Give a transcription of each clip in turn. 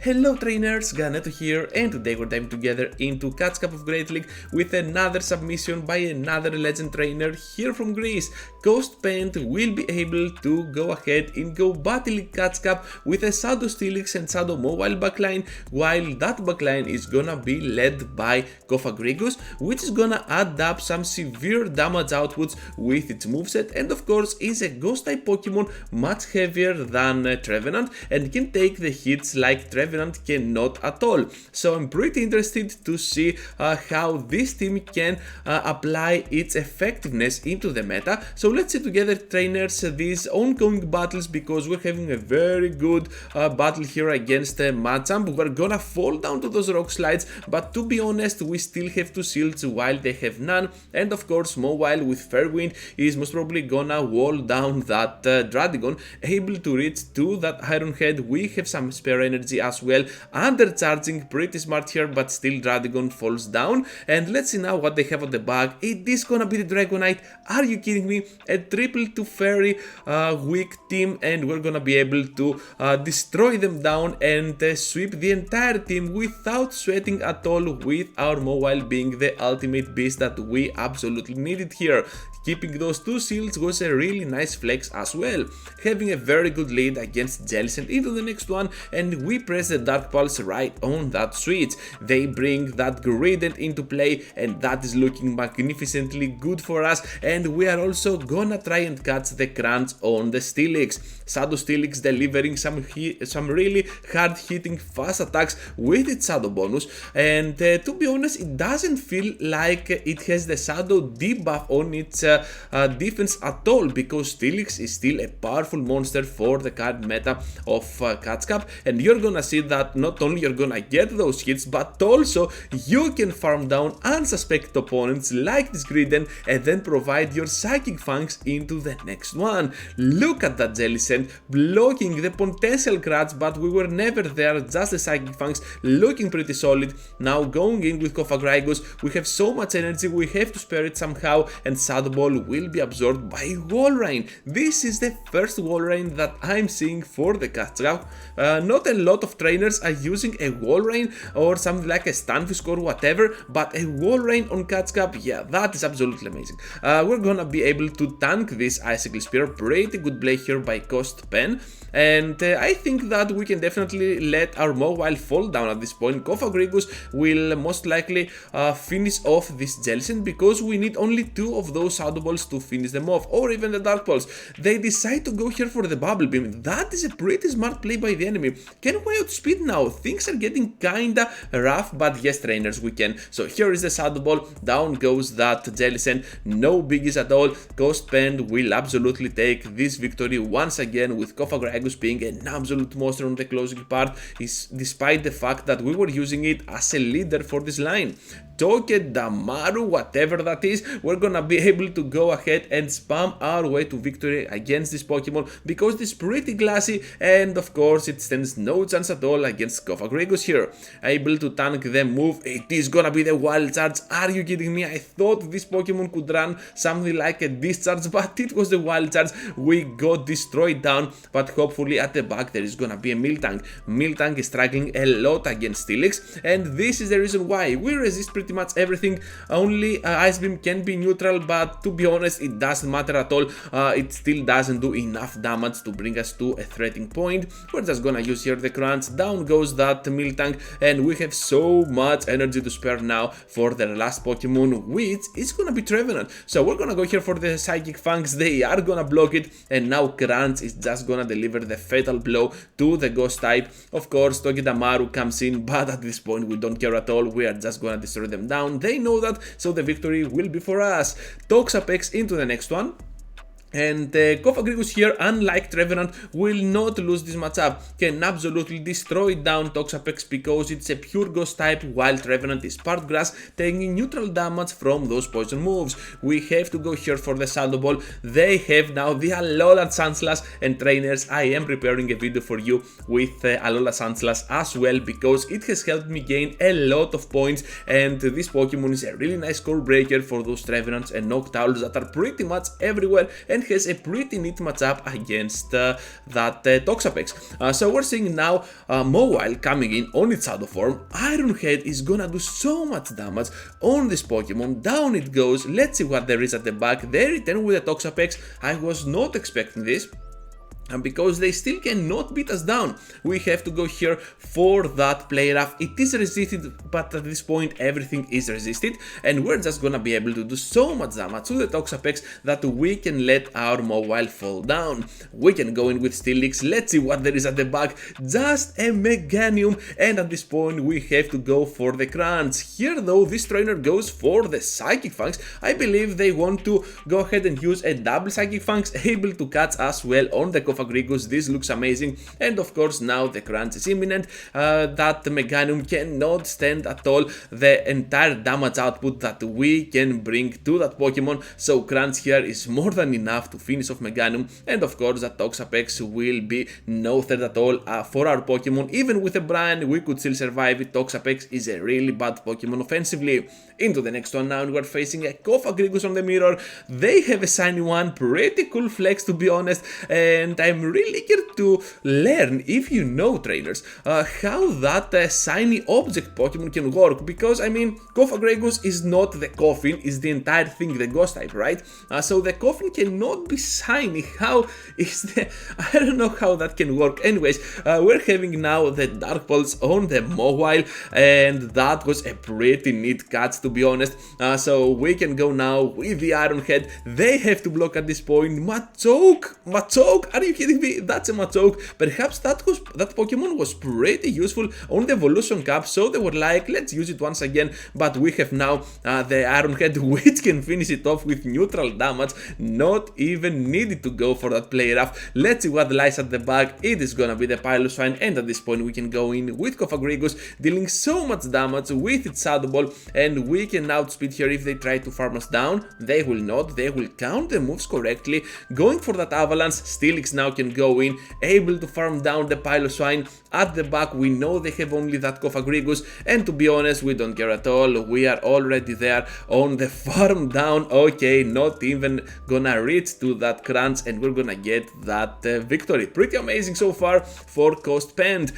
Hello trainers, Ganeto here, and today we're diving together into Cat's Cup of Great League with another submission by another legend trainer here from Greece. Costpent will be able to go ahead and go battle Cat's Cup with a Shadow Steelix and Shadow Mawile backline, while that backline is gonna be led by Cofagrigus, which is gonna add up some severe damage outputs with its moveset, and of course is a ghost type Pokemon much heavier than Trevenant and can take the hits like Trevenant cannot at all. So I'm pretty interested to see how this team can apply its effectiveness into the meta. So let's see together, trainers, these ongoing battles, because we're having a very good battle here against Machamp. We're gonna fall down to those rock slides, but to be honest, we still have two shields while they have none, and of course Mawile with Fair Wind is most probably gonna wall down that Dradigon, able to reach to that Iron Head. We have some spare energy as well, undercharging, pretty smart here, but still Dradigon falls down. And let's see now what they have on the back. It is gonna be the Dragonite. Are you kidding me? A triple to fairy weak team, and we're gonna be able to destroy them down and sweep the entire team without sweating at all, with our Mawile being the ultimate beast that we absolutely needed here. Keeping those two shields was a really nice flex as well. Having a very good lead against Jellicent into the next one, and we press the Dark Pulse right on that switch. They bring that Gradient into play, and that is looking magnificently good for us, and we are also gonna try and catch the crunch on the Steelix. Shadow Steelix delivering some really hard hitting fast attacks with its Shadow bonus, and to be honest, it doesn't feel like it has the Shadow debuff on its defense at all, because Steelix is still a powerful monster for the current meta of Cat's Cup, and you're gonna see that not only you're gonna get those hits, but also you can farm down unsuspected opponents like this Gridden and then provide your Psychic Fangs into the next one. Look at that Jellicent blocking the potential crutch, but we were never there, just the Psychic Fangs looking pretty solid. Now going in with Cofagrigus, we have so much energy, we have to spare it somehow, and Shadow Ball will be absorbed by Walrein. This is the first Walrein that I'm seeing for the Cat's Cup. Not a lot of trainers are using a Walrein or something like a Stunfisk or whatever, but a Walrein on Cat's Cup, yeah, that is absolutely amazing. We're gonna be able to tank this Icicle Spear, pretty good play here by Costpent, and I think that we can definitely let our Mawile fall down at this point. Cofagrigus will most likely finish off this Jellicent, because we need only two of those Shadow Balls to finish them off, or even the Dark Pulse. They decide to go here for the Bubble Beam. That is a pretty smart play by the enemy. Can we outspeed now? Things are getting kinda rough, but yes, trainers, we can. So here is the Shadow Ball, down goes that Jellicent, no biggies at all. Costpent will absolutely take this victory once again, with Cofagrigus being an absolute monster on the closing part, despite the fact that we were using it as a leader for this line. Damaru, whatever that is, we're gonna be able to go ahead and spam our way to victory against this Pokemon, because it's pretty glassy, and of course it stands no chance at all against Cofagrigus here. Able to tank the move, it is gonna be the Wild Charge. Are you kidding me? I thought this Pokemon could run something like a Discharge, but it was the Wild Charge. We got destroyed down, but hopefully at the back there is gonna be a Miltank. Miltank is struggling a lot against Steelix, and this is the reason why we resist pretty much everything. Only Ice Beam can be neutral, but to be honest, it doesn't matter at all. It still doesn't do enough damage to bring us to a threatening point. We're just gonna use here the crunch. Down goes that Miltank, and we have so much energy to spare now for the last Pokemon, which is gonna be Trevenant. So we're gonna go here for the Psychic Fangs. They are gonna block it, and now Crunch is just gonna deliver the fatal blow to the Ghost type. Of course, Damaru comes in, but at this point we don't care at all. We are just gonna destroy them down. They know that, so the victory will be for us. Toxapex into the next one. And Cofagrigus here, unlike Trevenant, will not lose this matchup. Can absolutely destroy down Toxapex because it's a pure ghost type, while Trevenant is part grass, taking neutral damage from those poison moves. We have to go here for the Shadow Ball. They have now the Alola Sandslash, and trainers, I am preparing a video for you with Alola Sandslash as well, because it has helped me gain a lot of points, and this Pokemon is a really nice core breaker for those Trevenants and Noctowls that are pretty much everywhere and has a pretty neat matchup against that Toxapex. So we're seeing now Mawile coming in on its shadow form. Iron Head is gonna do so much damage on this Pokemon. Down it goes. Let's see what there is at the back. They return with the Toxapex. I was not expecting this. And because they still cannot beat us down, we have to go here for that play rough. It is resisted, but at this point everything is resisted, and we're just gonna be able to do so much damage to the Toxapex that we can let our Mawile fall down. We can go in with Steelix. Let's see what there is at the back. Just a Meganium, and at this point we have to go for the Crunch. Here though, this trainer goes for the Psychic Fangs. I believe they want to go ahead and use a double Psychic Fangs, able to catch as well on the Cofagrigus. This looks amazing, and of course now the Crunch is imminent. That Meganium cannot stand at all the entire damage output that we can bring to that Pokemon, so Crunch here is more than enough to finish off Meganium, and of course that Toxapex will be no threat at all for our Pokemon. Even with a Brine we could still survive it. Toxapex is a really bad Pokemon offensively. Into the next one now, and we're facing a Cofagrigus on the mirror. They have a shiny one, pretty cool flex to be honest, and I'm really eager to learn, if you know trainers, how that shiny object Pokemon can work, because I mean Cofagrigus is not the coffin, is the entire thing the ghost type, right? So the coffin cannot be shiny. How is the... I don't know how that can work. Anyways, we're having now the Dark Pulse on the Mawile, and that was a pretty neat catch to be honest. So we can go now with the Iron Head. They have to block at this point. Machoke, are you kidding me? That's a Machoke. Perhaps that Pokemon was pretty useful on the Evolution Cup, so they were like, let's use it once again. But we have now the Iron Head, which can finish it off with neutral damage. Not even needed to go for that play rough. Let's see what lies at the back. It is gonna be the Piloswine, and at this point we can go in with Cofagrigus, dealing so much damage with its Shadow Ball, and we can outspeed here if they try to farm us down. They will not. They will count the moves correctly. Going for that Avalanche, Steelix now can go in, able to farm down the Piloswine. At the back we know they have only that Cofagrigus, and to be honest we don't care at all. We are already there on the farm down. Okay, not even gonna reach to that Crunch, and we're gonna get that victory. Pretty amazing so far for costpent.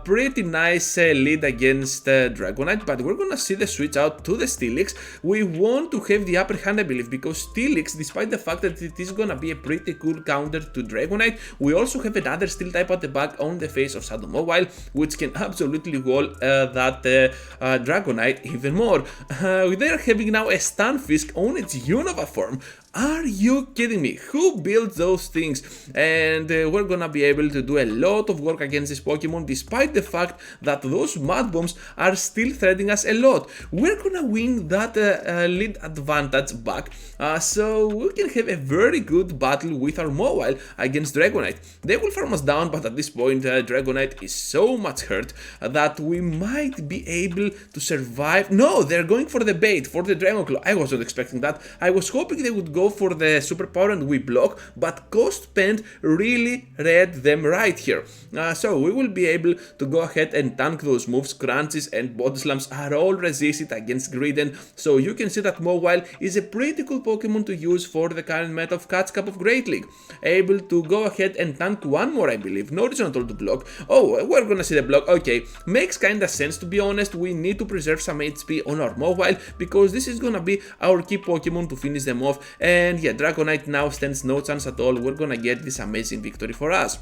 Pretty nice lead against Dragonite, but we're gonna see the switch out to the Steelix. We want to have the upper hand, I believe, because Steelix, despite the fact that it is gonna be a pretty cool counter to Dragonite, we also have another Steel type at the back on the face of Shadow Mawile, which can absolutely wall that Dragonite even more. They're having now a Stunfisk on its Unova form. Are you kidding me? Who built those things? And we're gonna be able to do a lot of work against this Pokemon, despite the fact that those Mud Bombs are still threatening us a lot. We're gonna win that lead advantage back, so we can have a very good battle with our Mawile against Dragonite. They will farm us down, but at this point Dragonite is so much hurt that we might be able to survive. No, they're going for the bait, for the Dragon Claw. I wasn't expecting that. I was hoping they would go for the superpower and we block, but costpent really read them right here. So we will be able to go ahead and tank those moves. Crunches and Body Slams are all resisted against Griden, so you can see that Mawile is a pretty cool Pokemon to use for the current meta of Catch Cup of Great League. Able to go ahead and tank one more, I believe. No reason at all to block. Oh, we're gonna see the block. Okay, makes kinda sense to be honest. We need to preserve some HP on our Mawile because this is gonna be our key Pokemon to finish them off. And yeah, Dragonite now stands no chance at all. We're gonna get this amazing victory for us.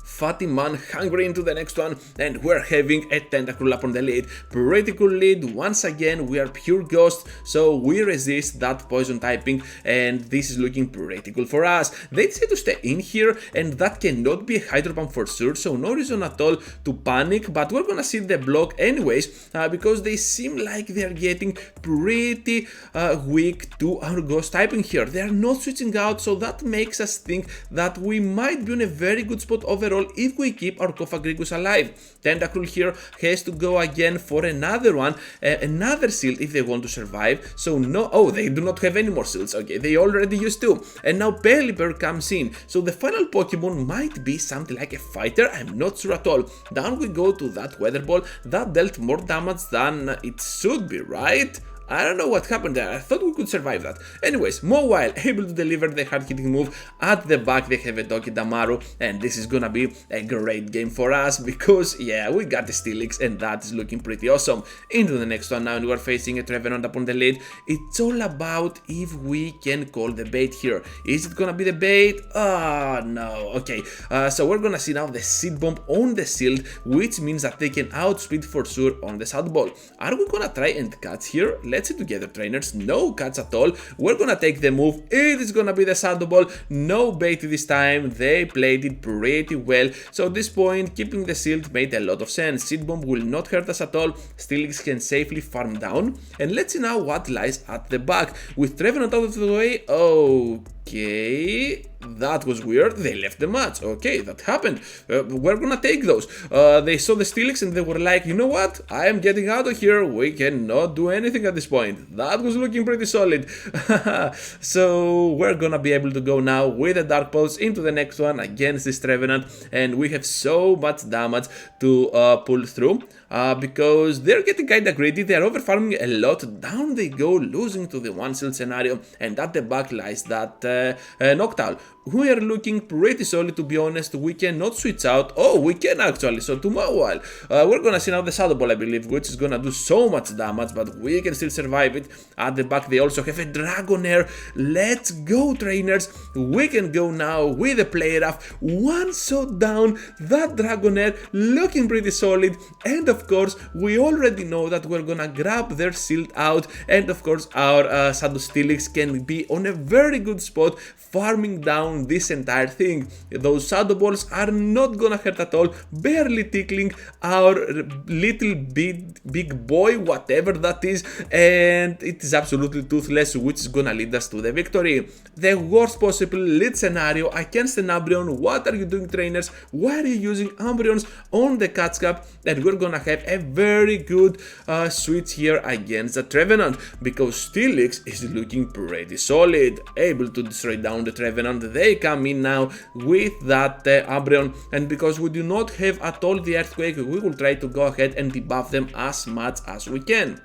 Fatty Man hungry into the next one, and we're having a Tentacruel up on the lead. Pretty cool lead. Once again we are pure ghost, so we resist that poison typing, and this is looking pretty cool for us. They decide to stay in here, and that cannot be a Hydro Pump for sure, so no reason at all to panic, but we're gonna see the block anyways, because they seem like they're getting pretty weak to our ghost typing here. They are not switching out, so that makes us think that we might be in a very good spot overall if we keep our Cofagrigus alive. Tentacruel here has to go again for another one, another shield if they want to survive. So no, oh, they do not have any more shields. Okay, they already used two. And now Pelipper comes in. So the final Pokemon might be something like a fighter. I'm not sure at all. Down we go to that Weather Ball. That dealt more damage than it should be, right? I don't know what happened there, I thought we could survive that. Anyways, Mawile able to deliver the hard-hitting move. At the back they have a Doki Damaru, and this is gonna be a great game for us because, yeah, we got the Steelix and that is looking pretty awesome. Into the next one now, and we are facing a Trevenant upon the lead. It's all about if we can call the bait here. Is it gonna be the bait? Ah, no. Okay, so we're gonna see now the Seed Bomb on the shield, which means that they can outspeed for sure on the Shadow Ball. Are we gonna try and catch here? Let's see together, trainers. No catch at all. We're gonna take the move. It is gonna be the Shadow Ball. No bait this time. They played it pretty well. So at this point, keeping the shield made a lot of sense. Seed Bomb will not hurt us at all. Steelix can safely farm down. And let's see now what lies at the back. With Trevenant out of the way. Okay, that was weird. They left the match. Okay, that happened. We're gonna take those. They saw the Steelix and they were like, you know what? I am getting out of here. We cannot do anything at this point. That was looking pretty solid. So we're gonna be able to go now with the Dark Pulse into the next one against this Trevenant, and we have so much damage to pull through. Because they're getting kinda greedy, they're over farming a lot, down they go, losing to the one shield scenario, and at the back lies that Noctowl. We are looking pretty solid, to be honest. We cannot switch out. Oh, we can actually, so to Mawile. We're gonna see now the Shadow Ball, I believe, which is gonna do so much damage, but we can still survive it. At the back they also have a Dragonair. Let's go, trainers. We can go now with a Play Rough. One shot down, that Dragonair looking pretty solid, and of course we already know that we're gonna grab their shield out, and of course our Shadow Steelix can be on a very good spot farming down this entire thing. Those Shadow Balls are not gonna hurt at all, barely tickling our little big boy, whatever that is, and it is absolutely toothless, which is gonna lead us to the victory. The worst possible lead scenario against an Umbreon. What are you doing, trainers? Why are you using Umbreons on the catch cap? And we're gonna have a very good switch here against the Trevenant, because Steelix is looking pretty solid, able to destroy down the Trevenant. They come in now with that Umbreon, and because we do not have at all the Earthquake, we will try to go ahead and debuff them as much as we can.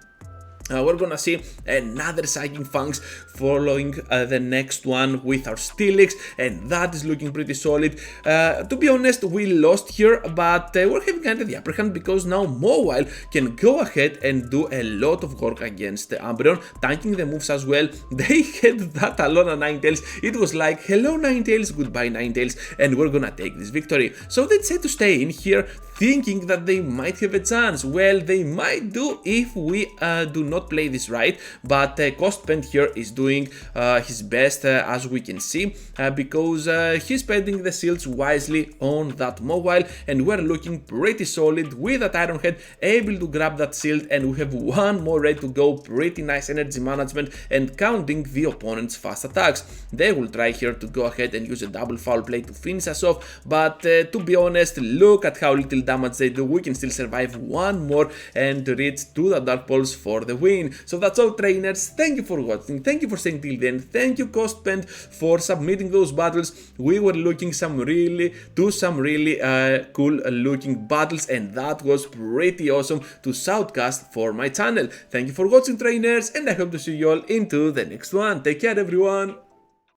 We're gonna see another Psychic Fangs following the next one with our Steelix, and that is looking pretty solid. To be honest, we lost here, but we're having kind of the upper hand because now Mawile can go ahead and do a lot of work against the Umbreon, tanking the moves as well. They had that Alona Ninetales. It was like, hello Ninetales, goodbye Ninetales, and we're gonna take this victory. So they decided to stay in here, thinking that they might have a chance. Well, they might do if we do not play this right, but costpent here is doing his best, as we can see, because he's spending the shields wisely on that Mawile, and we're looking pretty solid with that Iron Head, able to grab that shield, and we have one more ready to go. Pretty nice energy management and counting the opponent's fast attacks. They will try here to go ahead and use a double foul play to finish us off, but to be honest, look at how little damage they do. We can still survive one more and reach to the Dark Pulse for the win. So that's all, trainers. Thank you for watching, thank you for staying till then, thank you Costpent for submitting those battles. We were looking some really cool looking battles, and that was pretty awesome to shoutcast for my channel. Thank you for watching, trainers, and I hope to see you all into the next one. Take care, everyone.